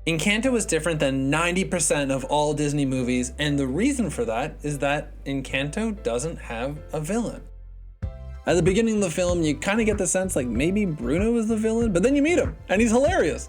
Encanto is different than 90% of all Disney movies, and the reason for that is that Encanto doesn't have a villain. At the beginning of the film, you kind of get the sense like maybe Bruno is the villain, but then you meet him and he's hilarious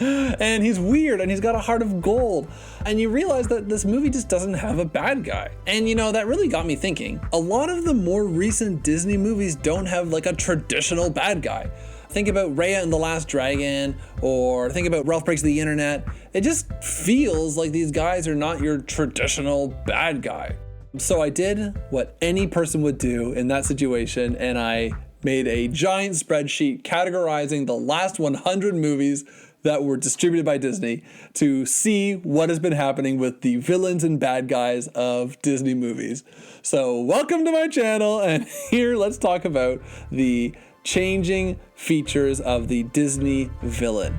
and he's weird and he's got a heart of gold. And you realize that this movie just doesn't have a bad guy. And you know, that really got me thinking. A lot of the more recent Disney movies don't have like a traditional bad guy. Think about Raya and the Last Dragon, or think about Ralph Breaks the Internet. It just feels like these guys are not your traditional bad guy. So I did what any person would do in that situation, and I made a giant spreadsheet categorizing the last 100 movies that were distributed by Disney to see what has been happening with the villains and bad guys of Disney movies. So welcome to my channel, and here let's talk about the changing features of the Disney villain.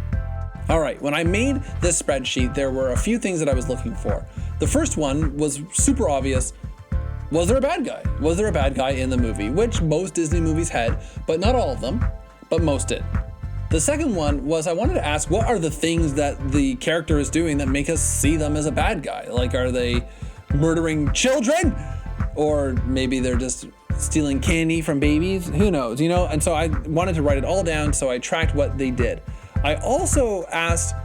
All right, when I made this spreadsheet, there were a few things that I was looking for. The first one was super obvious. Was there a bad guy? Was there a bad guy in the movie? Which most Disney movies had, but not all of them, but most did. The second one was I wanted to ask, what are the things that the character is doing that make us see them as a bad guy? Like, are they murdering children? Or maybe they're just stealing candy from babies? Who knows, you know? And so I wanted to write it all down, so I tracked what they did. I also asked,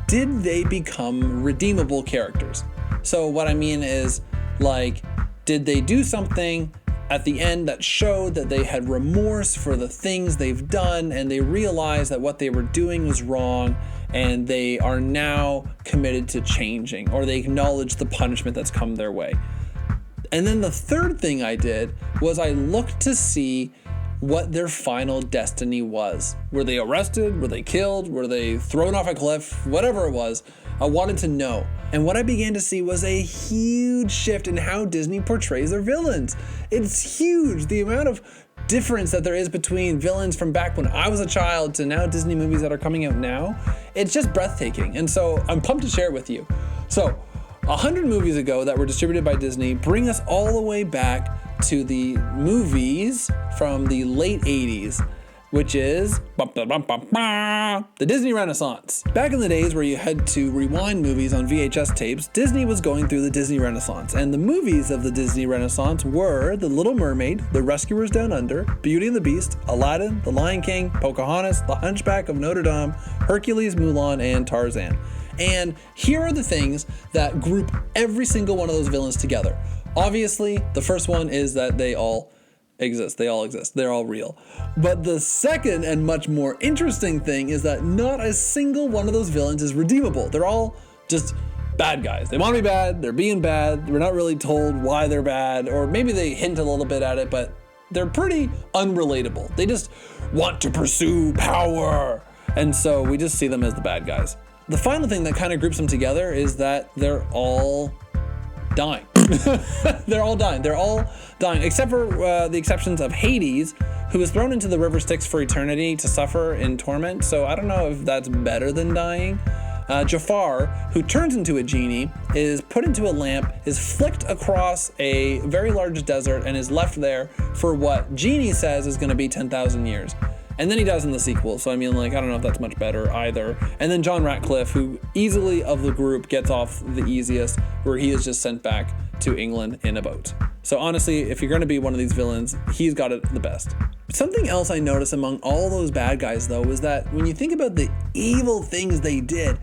did they become redeemable characters? So what I mean is, like, did they do something at the end that showed that they had remorse for the things they've done, and they realized that what they were doing was wrong, and they are now committed to changing, or they acknowledge the punishment that's come their way? And then the third thing I did was I looked to see what their final destiny was. Were they arrested? Were they killed? Were they thrown off a cliff? Whatever it was, I wanted to know. And what I began to see was a huge shift in how Disney portrays their villains. It's huge. The amount of difference that there is between villains from back when I was a child to now Disney movies that are coming out now, it's just breathtaking. And so I'm pumped to share it with you. So 100 movies ago that were distributed by Disney bring us all the way back to the movies from the late 80s, which is the Disney Renaissance. Back in the days where you had to rewind movies on VHS tapes, Disney was going through the Disney Renaissance, and the movies of the Disney Renaissance were The Little Mermaid, The Rescuers Down Under, Beauty and the Beast, Aladdin, The Lion King, Pocahontas, The Hunchback of Notre Dame, Hercules, Mulan, and Tarzan. And here are the things that group every single one of those villains together. Obviously, the first one is that they all exist. They all exist. They're all real. But the second and much more interesting thing is that not a single one of those villains is redeemable. They're all just bad guys. They want to be bad. They're being bad. We're not really told why they're bad, or maybe they hint a little bit at it, but they're pretty unrelatable. They just want to pursue power. And so we just see them as the bad guys. The final thing that kind of groups them together is that they're all dying. They're all dying. They're all dying, except for the exceptions of Hades, who is thrown into the river Styx for eternity to suffer in torment. So I don't know if that's better than dying. Jafar, who turns into a genie, is put into a lamp, is flicked across a very large desert, and is left there for what Genie says is going to be 10,000 years. And then he dies in the sequel, so I mean, like, I don't know if that's much better either. And then John Ratcliffe, who easily of the group gets off the easiest, where he is just sent back to England in a boat. So honestly, if you're gonna be one of these villains, he's got it the best. Something else I noticed among all those bad guys, though, was that when you think about the evil things they did,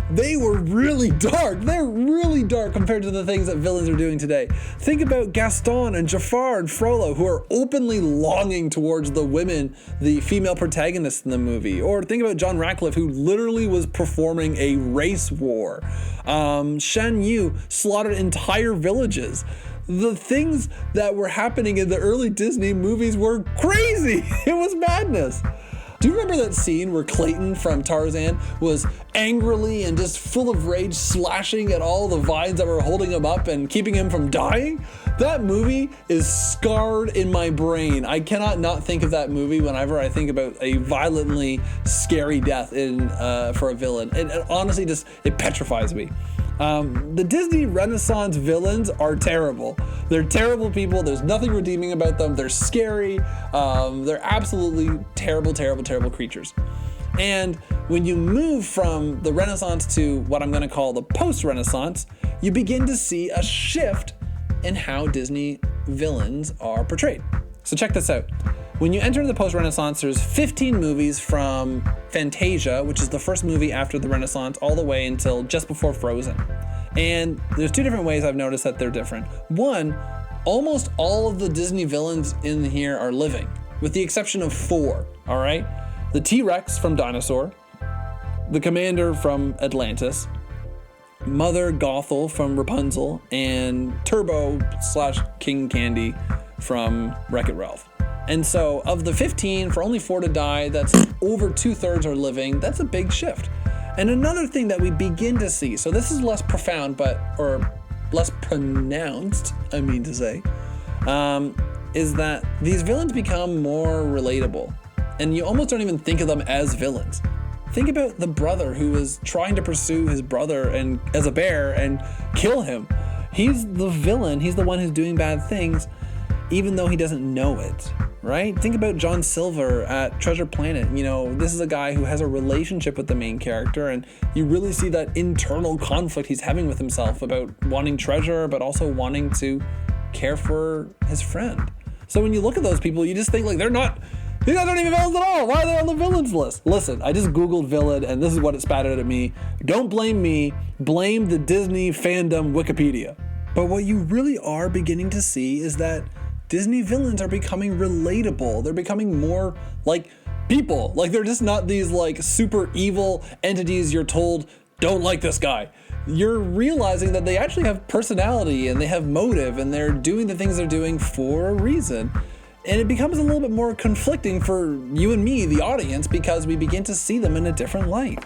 they were really dark. They're really dark compared to the things that villains are doing today. Think about Gaston and Jafar and Frollo, who are openly longing towards the women, the female protagonists in the movie. Or think about John Ratcliffe, who literally was performing a race war. Shan Yu slaughtered entire villages. The things that were happening in the early Disney movies were crazy. It was madness. Do you remember that scene where Clayton from Tarzan was angrily and just full of rage slashing at all the vines that were holding him up and keeping him from dying? That movie is scarred in my brain. I cannot not think of that movie whenever I think about a violently scary death for a villain. It honestly just, it petrifies me. The Disney Renaissance villains are terrible. They're terrible people. There's nothing redeeming about them. They're scary. They're absolutely terrible, terrible, terrible creatures. And when you move from the Renaissance to what I'm going to call the post-Renaissance, you begin to see a shift in how Disney villains are portrayed. So check this out. When you enter the post-Renaissance, there's 15 movies from Fantasia, which is the first movie after the Renaissance, all the way until just before Frozen. And there's two different ways I've noticed that they're different. One, almost all of the Disney villains in here are living, with the exception of 4, all right? The T-Rex from Dinosaur, the Commander from Atlantis, Mother Gothel from Rapunzel, and Turbo/King Candy from Wreck-It Ralph. And so of the 15, for only 4 to die, that's over 2/3 are living. That's a big shift. And another thing that we begin to see, so this is less profound, or less pronounced, I mean to say, is that these villains become more relatable. And you almost don't even think of them as villains. Think about the brother who is trying to pursue his brother and as a bear and kill him. He's the villain. He's the one who's doing bad things, even though he doesn't know it, right? Think about John Silver at Treasure Planet. You know, this is a guy who has a relationship with the main character, and you really see that internal conflict he's having with himself about wanting treasure, but also wanting to care for his friend. So when you look at those people, you just think like these guys aren't even villains at all. Why are they on the villains list? Listen, I just Googled villain and this is what it spat out at me. Don't blame me, blame the Disney fandom Wikipedia. But what you really are beginning to see is that Disney villains are becoming relatable. They're becoming more like people. Like they're just not these like super evil entities you're told, don't like this guy. You're realizing that they actually have personality and they have motive and they're doing the things they're doing for a reason. And it becomes a little bit more conflicting for you and me, the audience, because we begin to see them in a different light.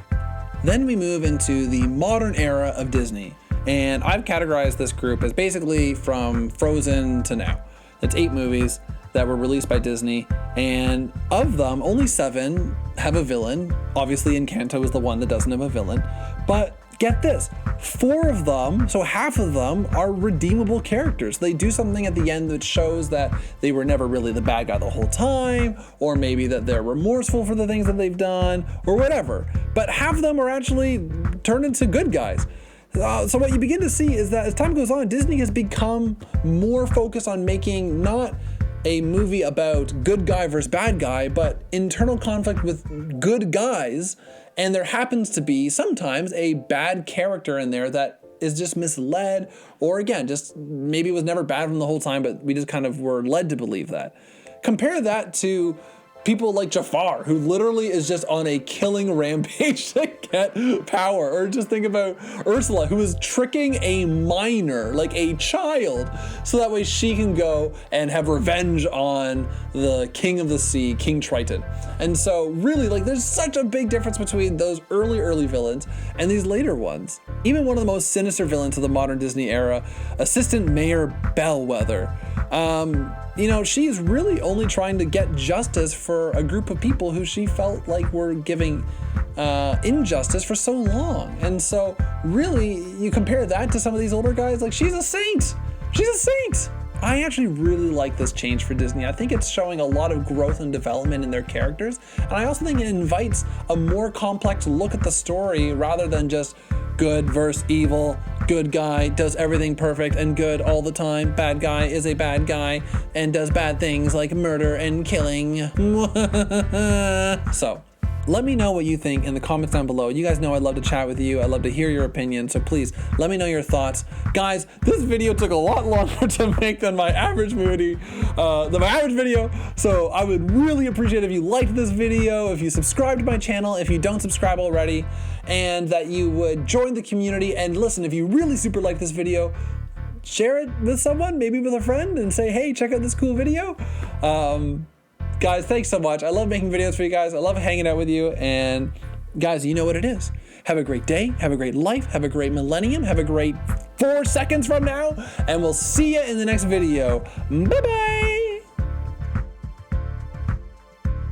Then we move into the modern era of Disney. And I've categorized this group as basically from Frozen to now. It's 8 movies that were released by Disney. And of them, only 7 have a villain. Obviously, Encanto is the one that doesn't have a villain. But get this, 4 of them, so half of them, are redeemable characters. They do something at the end that shows that they were never really the bad guy the whole time, or maybe that they're remorseful for the things that they've done, or whatever. But half of them are actually turned into good guys. So what you begin to see is that as time goes on, Disney has become more focused on making not a movie about good guy versus bad guy, but internal conflict with good guys. And there happens to be sometimes a bad character in there that is just misled, or again, just maybe was never bad from the whole time, but we just kind of were led to believe that. Compare that to people like Jafar, who literally is just on a killing rampage to get power. Or just think about Ursula, who is tricking a minor, like a child, so that way she can go and have revenge on the king of the sea, King Triton. And so really, like, there's such a big difference between those early villains and these later ones. Even one of the most sinister villains of the modern Disney era, Assistant Mayor Bellwether. You know, she's really only trying to get justice for a group of people who she felt like were giving injustice for so long. And so really, you compare that to some of these older guys, like, she's a saint. She's a saint. I actually really like this change for Disney. I think it's showing a lot of growth and development in their characters. And I also think it invites a more complex look at the story rather than just good versus evil. Good guy does everything perfect and good all the time. Bad guy is a bad guy and does bad things like murder and killing. So let me know what you think in the comments down below. You guys know I love to chat with you. I love to hear your opinion. So please let me know your thoughts. Guys, this video took a lot longer to make than my average video. So I would really appreciate if you liked this video, if you subscribed to my channel, if you don't subscribe already, and that you would join the community. And listen, if you really super like this video, share it with someone, maybe with a friend, and say, hey, check out this cool video. Guys, thanks so much. I love making videos for you guys. I love hanging out with you. And guys, you know what it is. Have a great day. Have a great life. Have a great millennium. Have a great 4 seconds from now. And we'll see you in the next video. Bye-bye.